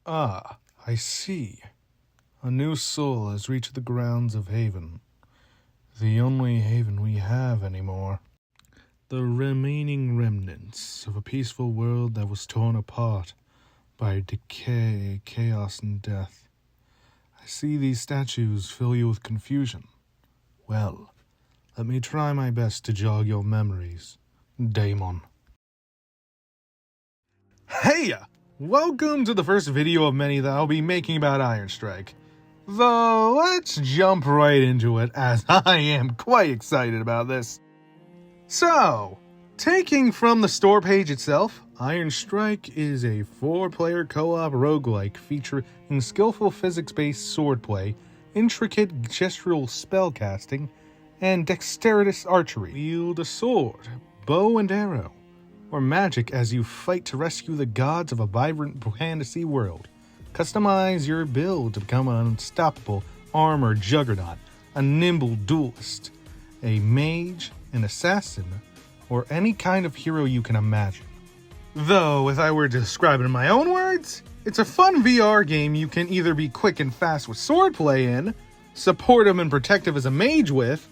Ah, I see. A new soul has reached the grounds of Haven. The only haven we have anymore. The remaining remnants of a peaceful world that was torn apart by decay, chaos, and death. I see these statues fill you with confusion. Well, let me try my best to jog your memories, Daemon. Hey! Welcome to the first video of many that I'll be making about Ironstrike. Though, let's jump right into it, as I am quite excited about this. So, taking from the store page itself, Ironstrike is a 4-player co-op roguelike featuring skillful physics-based swordplay, intricate gestural spellcasting, and dexterous archery. Wield a sword, bow and arrow, or magic as you fight to rescue the gods of a vibrant fantasy world. Customize your build to become an unstoppable armor juggernaut, a nimble duelist, a mage, an assassin, or any kind of hero you can imagine. Though, if I were to describe it in my own words, it's a fun VR game you can either be quick and fast with swordplay in, supportive and protective as a mage with,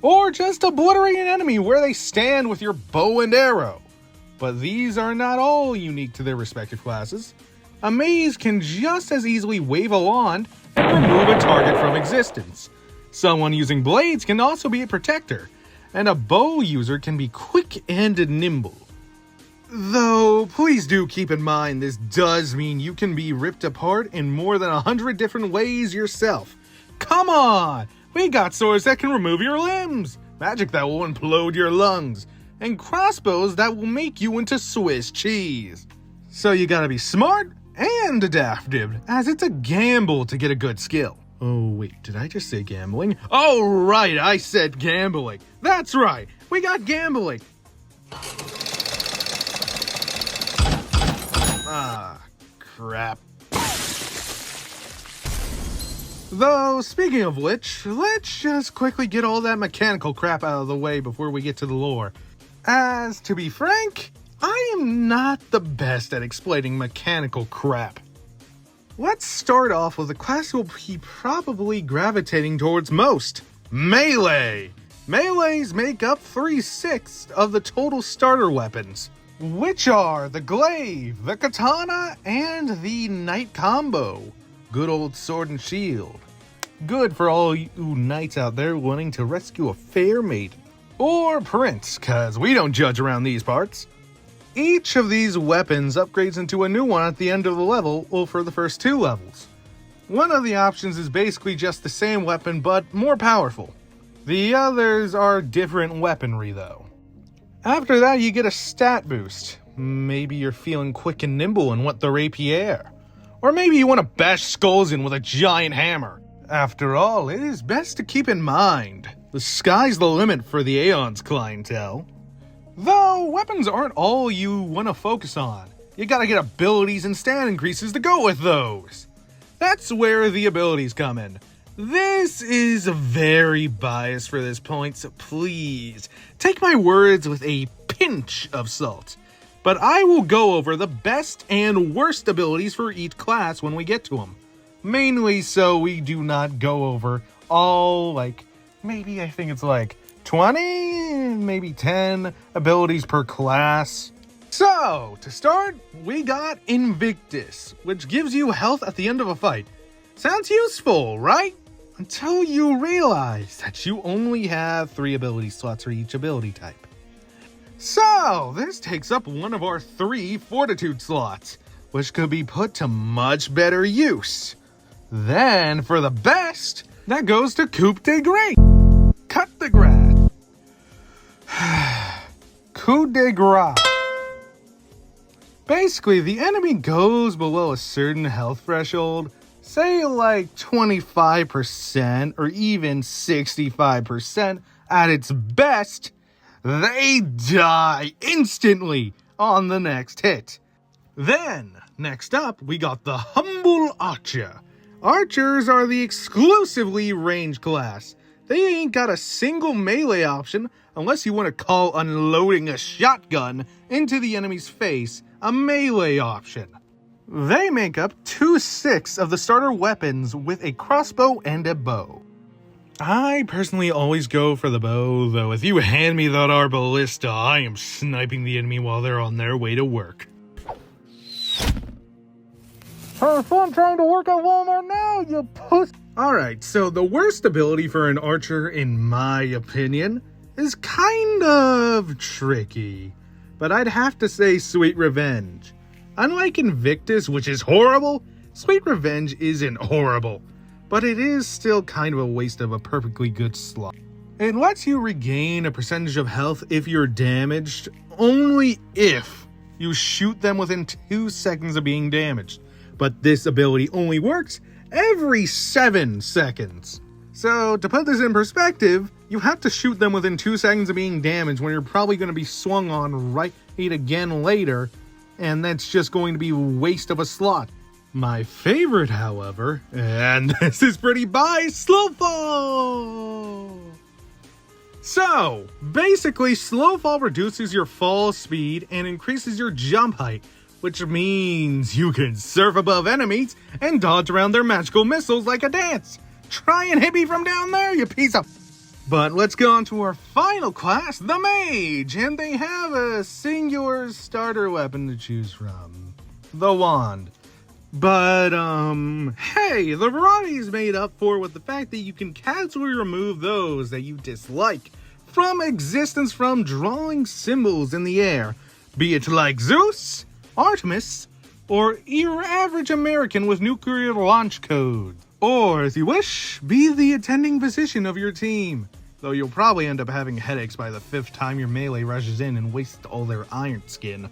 or just obliterate an enemy where they stand with your bow and arrow. But these are not all unique to their respective classes. A mage can just as easily wave a wand and remove a target from existence. Someone using blades can also be a protector, and a bow user can be quick and nimble. Though, please do keep in mind this does mean you can be ripped apart in more than 100 different ways yourself. Come on! We got swords that can remove your limbs, magic that will implode your lungs, and crossbows that will make you into Swiss cheese. So you gotta be smart and adaptive, as it's a gamble to get a good skill. Oh wait, did I just say gambling? Oh right, I said gambling. That's right, we got gambling. Ah, crap. Though, speaking of which, let's just quickly get all that mechanical crap out of the way before we get to the lore. As, to be frank, I am not the best at explaining mechanical crap. Let's start off with a class you'll be probably gravitating towards most. Melee! Melees make up 3/6 of the total starter weapons, which are the glaive, the katana, and the knight combo. Good old sword and shield. Good for all you knights out there wanting to rescue a fair maiden. Or prince, cause we don't judge around these parts. Each of these weapons upgrades into a new one at the end of the level, or for the first 2 levels. One of the options is basically just the same weapon, but more powerful. The others are different weaponry though. After that, you get a stat boost. Maybe you're feeling quick and nimble and want the rapier. Or maybe you want to bash skulls in with a giant hammer. After all, it is best to keep in mind, the sky's the limit for the Aeon's clientele. Though, weapons aren't all you want to focus on. You gotta get abilities and stat increases to go with those. That's where the abilities come in. This is very biased for this point, so please, take my words with a pinch of salt. But I will go over the best and worst abilities for each class when we get to them. Mainly so we do not go over all, maybe I think it's 20, maybe 10 abilities per class. So, to start, we got Invictus, which gives you health at the end of a fight. Sounds useful, right? Until you realize that you only have 3 ability slots for each ability type. So, this takes up one of our 3 fortitude slots, which could be put to much better use. Then, for the best, that goes to coup de grace. Cut the grass. Coup de grace. Basically, the enemy goes below a certain health threshold, say 25% or even 65% at its best, they die instantly on the next hit. Then, next up, we got the Humble Archer. Archers are the exclusively ranged class. They ain't got a single melee option unless you want to call unloading a shotgun into the enemy's face a melee option. They make up 2/6 of the starter weapons with a crossbow and a bow. I personally always go for the bow, though if you hand me that arbalista, I am sniping the enemy while they're on their way to work. Have fun trying to work at Walmart now, you puss! Alright, so the worst ability for an archer, in my opinion, is kind of tricky. But I'd have to say Sweet Revenge. Unlike Invictus, which is horrible, Sweet Revenge isn't horrible. But it is still kind of a waste of a perfectly good slot. It lets you regain a percentage of health if you're damaged, only if you shoot them within 2 seconds of being damaged. But this ability only works every 7 seconds. So, to put this in perspective, you have to shoot them within 2 seconds of being damaged when you're probably going to be swung on right again later, and that's just going to be a waste of a slot. My favorite, however, and this is pretty by Slowfall! So, basically, Slowfall reduces your fall speed and increases your jump height, which means you can surf above enemies and dodge around their magical missiles like a dance. Try and hit me from down there, you piece of... But let's go on to our final class, the Mage, and they have a singular starter weapon to choose from, the Wand. But, hey, the variety is made up for with the fact that you can casually remove those that you dislike from existence from drawing symbols in the air, be it like Zeus, Artemis, or your average American with nuclear launch codes. Or, if you wish, be the attending physician of your team, though you'll probably end up having headaches by the 5th time your melee rushes in and wastes all their iron skin.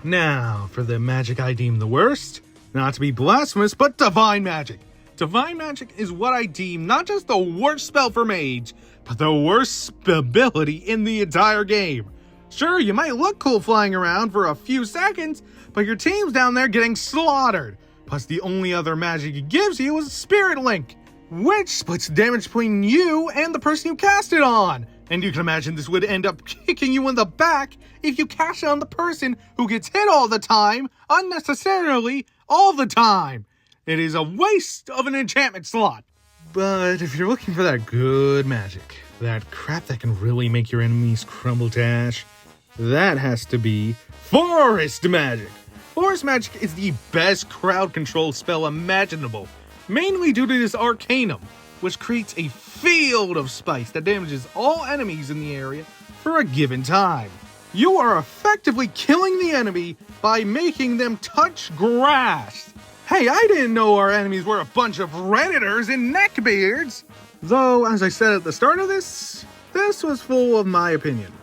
Now, for the magic I deem the worst, not to be blasphemous, but Divine Magic. Divine Magic is what I deem not just the worst spell for Mage, but the worst ability in the entire game. Sure, you might look cool flying around for a few seconds, but your team's down there getting slaughtered. Plus, the only other magic it gives you is Spirit Link, which splits damage between you and the person you cast it on. And you can imagine this would end up kicking you in the back if you cast it on the person who gets hit all the time, unnecessarily, all the time. It is a waste of an enchantment slot. But if you're looking for that good magic, that crap that can really make your enemies crumble to ash, that has to be Forest Magic. Forest Magic is the best crowd control spell imaginable, mainly due to this Arcanum, which creates a field of spice that damages all enemies in the area for a given time. You are effectively killing the enemy by making them touch grass. Hey, I didn't know our enemies were a bunch of Redditors and neckbeards! Though, as I said at the start of this was full of my opinions.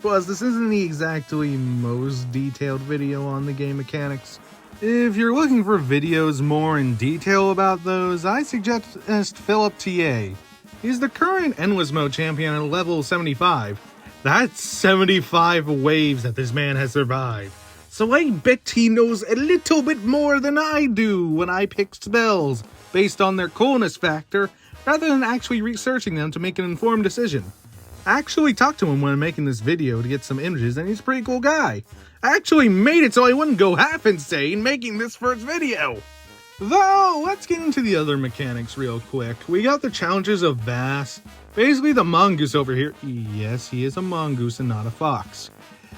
Plus, this isn't the exactly most detailed video on the game mechanics. If you're looking for videos more in detail about those, I suggest Philip TA. He's the current Endless Mode champion at level 75. That's 75 waves that this man has survived. So I bet he knows a little bit more than I do when I pick spells based on their coolness factor, rather than actually researching them to make an informed decision. I actually talked to him when making this video to get some images, and he's a pretty cool guy. I actually made it so I wouldn't go half insane making this first video. Though, let's get into the other mechanics real quick. We got the challenges of Bass. Basically the mongoose over here. Yes, he is a mongoose and not a fox.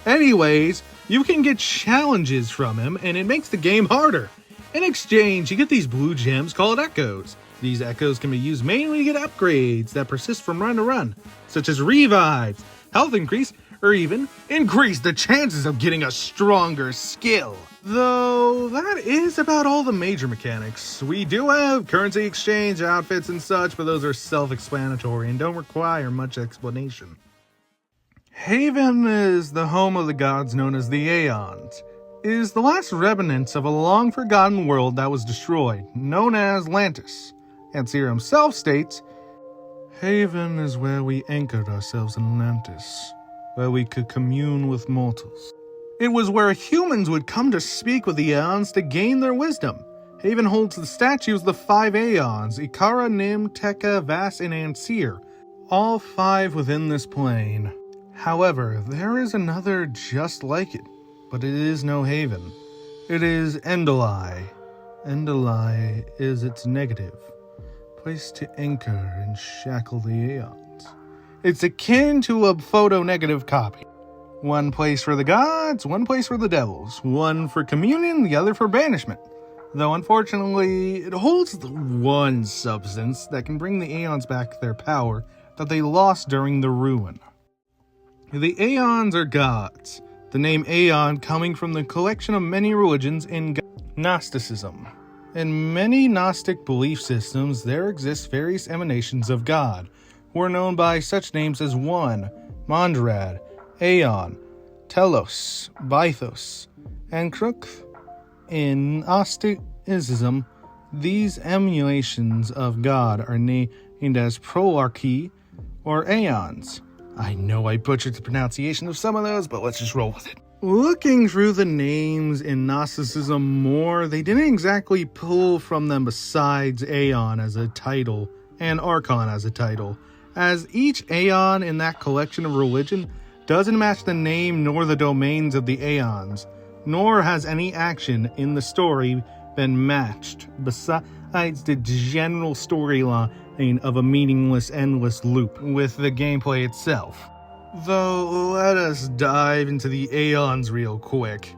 Anyways, you can get challenges from him, and it makes the game harder. In exchange, you get these blue gems called Echoes. These Echoes can be used mainly to get upgrades that persist from run to run, such as revives, health increase, or even increase the chances of getting a stronger skill. Though, that is about all the major mechanics. We do have currency exchange, outfits, and such, but those are self-explanatory and don't require much explanation. Haven is the home of the gods known as the Aeons. It is the last remnants of a long-forgotten world that was destroyed, known as Atlantis. Ansir himself states, Haven is where we anchored ourselves in Atlantis, where we could commune with mortals. It was where humans would come to speak with the Aeons to gain their wisdom. Haven holds the statues of the 5 Aeons, Ikara, Nim, Tekka, Vas, and Ansir, all 5 within this plane. However, there is another just like it, but it is no Haven. It is Endeli. Endeli is its negative. Place to anchor and shackle the aeons. It's akin to a photo-negative copy. One place for the gods, one place for the devils. One for communion, the other for banishment. Though unfortunately, it holds the one substance that can bring the aeons back their power that they lost during the ruin. The aeons are gods. The name aeon coming from the collection of many religions in Gnosticism. In many Gnostic belief systems, there exist various emanations of God, who are known by such names as One, Mondrad, Aeon, Telos, Bythos, and Kruk. In Gnosticism, these emulations of God are named as proarchy or aeons. I know I butchered the pronunciation of some of those, but let's just roll with it. Looking through the names in Gnosticism more, they didn't exactly pull from them besides Aeon as a title and Archon as a title, as each Aeon in that collection of religion doesn't match the name nor the domains of the Aeons, nor has any action in the story been matched, besides the general storyline of a meaningless, endless loop with the gameplay itself. Though, let us dive into the Aeons real quick.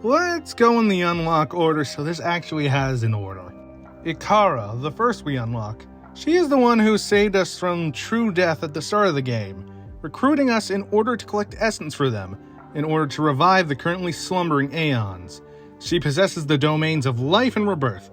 Let's go in the unlock order so this actually has an order. Ikara, the first we unlock. She is the one who saved us from true death at the start of the game, recruiting us in order to collect essence for them, in order to revive the currently slumbering Aeons. She possesses the domains of life and rebirth.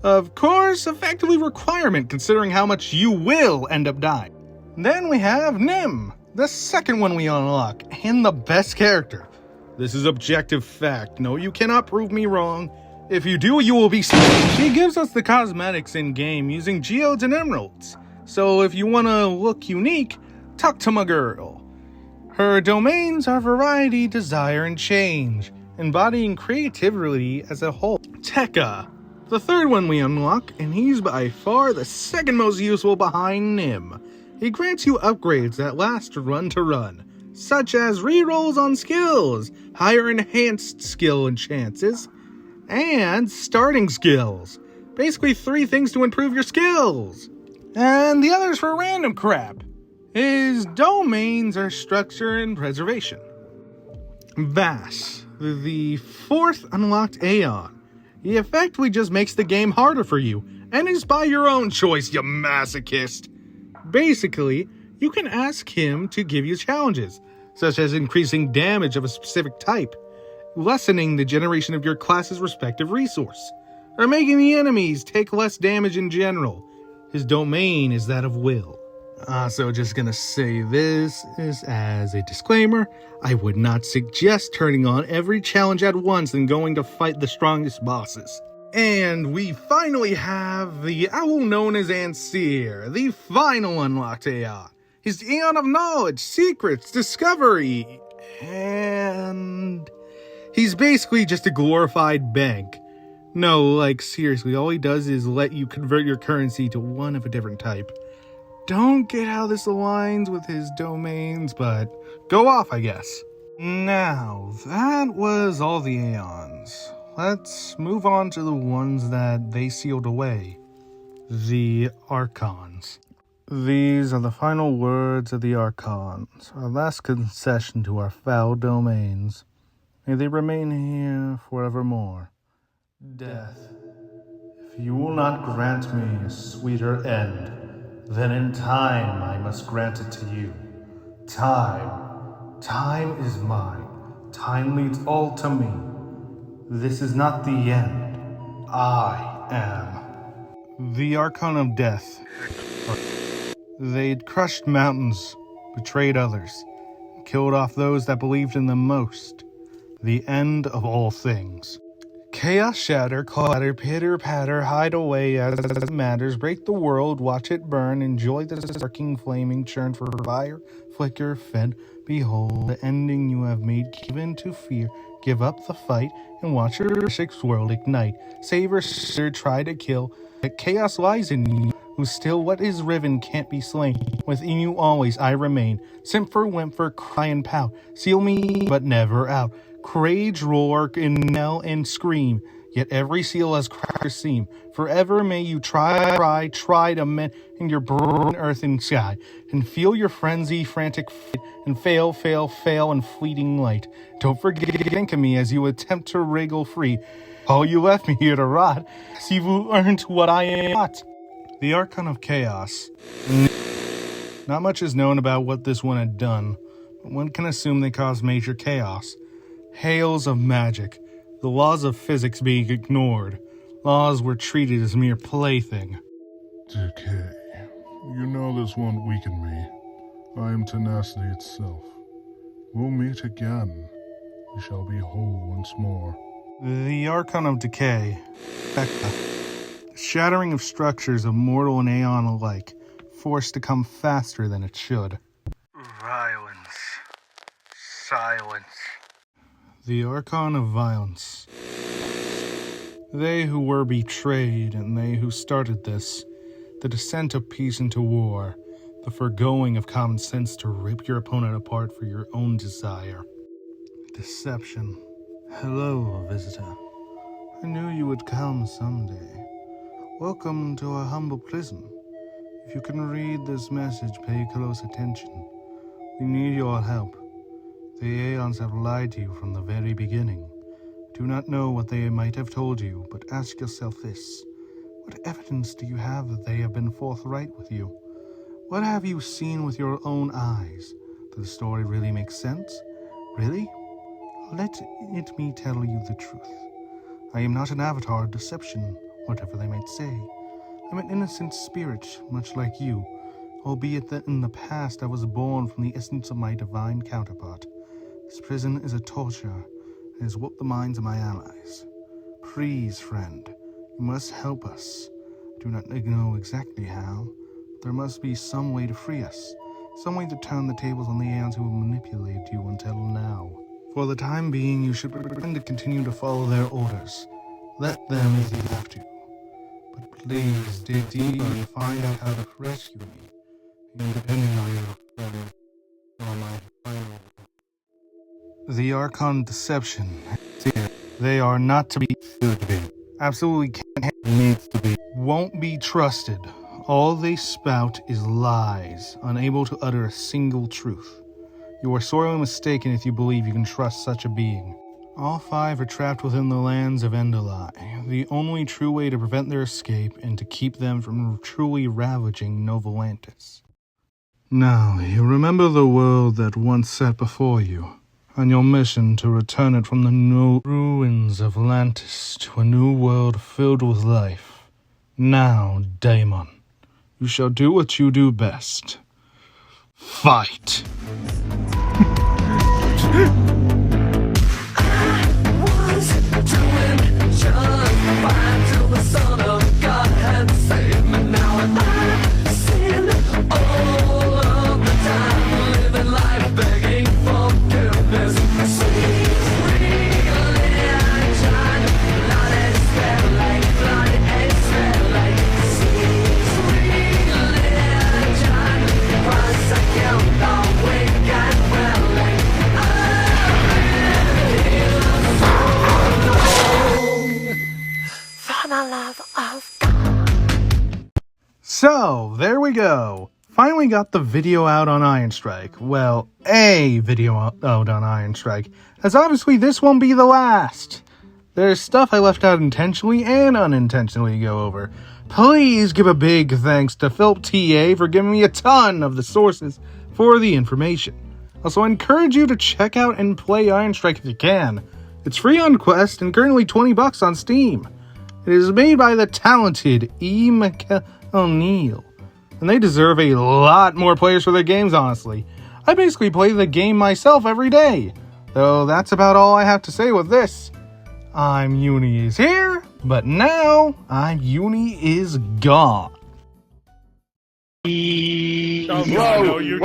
Of course, effectively requirement considering how much you will end up dying. Then we have Nim, the second one we unlock, and the best character. This is objective fact. No, you cannot prove me wrong. If you do, you will be smart. She gives us the cosmetics in-game using geodes and emeralds. So if you want to look unique, talk to my girl. Her domains are variety, desire, and change, embodying creativity as a whole. Tekka, the third one we unlock, and he's by far the second most useful behind Nim. He grants you upgrades that last run to run, such as rerolls on skills, higher enhanced skill and chances, and starting skills. Basically 3 things to improve your skills. And the others for random crap. His domains are structure and preservation. Vass, the fourth unlocked Aeon. He effectively just makes the game harder for you, and is by your own choice, you masochist. Basically, you can ask him to give you challenges, such as increasing damage of a specific type, lessening the generation of your class's respective resource, or making the enemies take less damage in general. His domain is that of will. Also, just gonna say this is as a disclaimer, I would not suggest turning on every challenge at once and going to fight the strongest bosses. And we finally have the owl known as Ancir, the final unlocked Aeon. His Aeon of knowledge, secrets, discovery, and he's basically just a glorified bank. No, like seriously, all he does is let you convert your currency to one of a different type. Don't get how this aligns with his domains, but go off, I guess. Now, that was all the Aeons. Let's move on to the ones that they sealed away. The Archons. These are the final words of the Archons, our last concession to our foul domains. May they remain here forevermore. Death, if you will not grant me a sweeter end, then in time I must grant it to you. Time is mine. Time leads all to me. This is not the end. I am. The Archon of Death. They'd crushed mountains, betrayed others, killed off those that believed in them most. The end of all things. Chaos shatter, clatter, pitter patter, hide away as it matters, break the world, watch it burn, enjoy the sparking, flaming churn for fire, flicker, fed, behold, the ending you have made, give in to fear, give up the fight, and watch your sixth world ignite, save or stir, try to kill, that chaos lies in you, who still what is riven can't be slain, within you always I remain, simper, whimper, cry and pout, seal me but never out, Rage, roar, and knell and scream. Yet every seal has cracked or seam. Forever may you try to mend your burden earth and sky, and feel your frenzy, frantic fight, and fail in fleeting light. Don't forget to think of me as you attempt to wriggle free. Oh, you left me here to rot, as you've earned what I am not. The Archon of Chaos. Not much is known about what this one had done, but one can assume they caused major chaos. Hails of magic. The laws of physics being ignored. Laws were treated as mere plaything. Decay. You know this won't weaken me. I am tenacity itself. We'll meet again. We shall be whole once more. The Archon of Decay. The shattering of structures of mortal and aeon alike, forced to come faster than it should. Violence. Silence. The Archon of Violence. They who were betrayed, and they who started this. The descent of peace into war. The foregoing of common sense to rip your opponent apart for your own desire. Deception. Hello, visitor. I knew you would come someday. Welcome to our humble prison. If you can read this message, pay close attention. We need your help. The Aeons have lied to you from the very beginning. Do not know what they might have told you, but ask yourself this. What evidence do you have that they have been forthright with you? What have you seen with your own eyes? Does the story really make sense? Really? Let me tell you the truth. I am not an avatar of deception, whatever they might say. I'm an innocent spirit, much like you, albeit that in the past I was born from the essence of my divine counterpart. This prison is a torture. It has whooped the minds of my allies. Please, friend, you must help us. I do not know exactly how, but there must be some way to free us. Some way to turn the tables on the Aeons who have manipulated you until now. For the time being, you should pretend to continue to follow their orders. Let them if you have to. But please dig deeper and find out how to rescue me. Depending on your The Archon Deception. They are not to be. Absolutely can't. Needs to be. Won't be trusted. All they spout is lies, unable to utter a single truth. You are sorely mistaken if you believe you can trust such a being. All five are trapped within the lands of Endalai, the only true way to prevent their escape and to keep them from truly ravaging Novolantis. Now, you remember the world that once sat before you, on your mission to return it from the ruins of Atlantis to a new world filled with life. Now, Daemon, you shall do what you do best. Fight! So, there we go. Finally got the video out on Ironstrike. Well, a video out on Ironstrike, as obviously this won't be the last. There's stuff I left out intentionally and unintentionally to go over. Please give a big thanks to Philip TA for giving me a ton of the sources for the information. Also, I encourage you to check out and play Ironstrike if you can. It's free on Quest and currently $20 on Steam. It is made by the talented E. O'Neill, and they deserve a lot more players for their games, honestly. I basically play the game myself every day. Though that's about all I have to say with this. I'm Uni is here, but now Uni is gone. Whoa.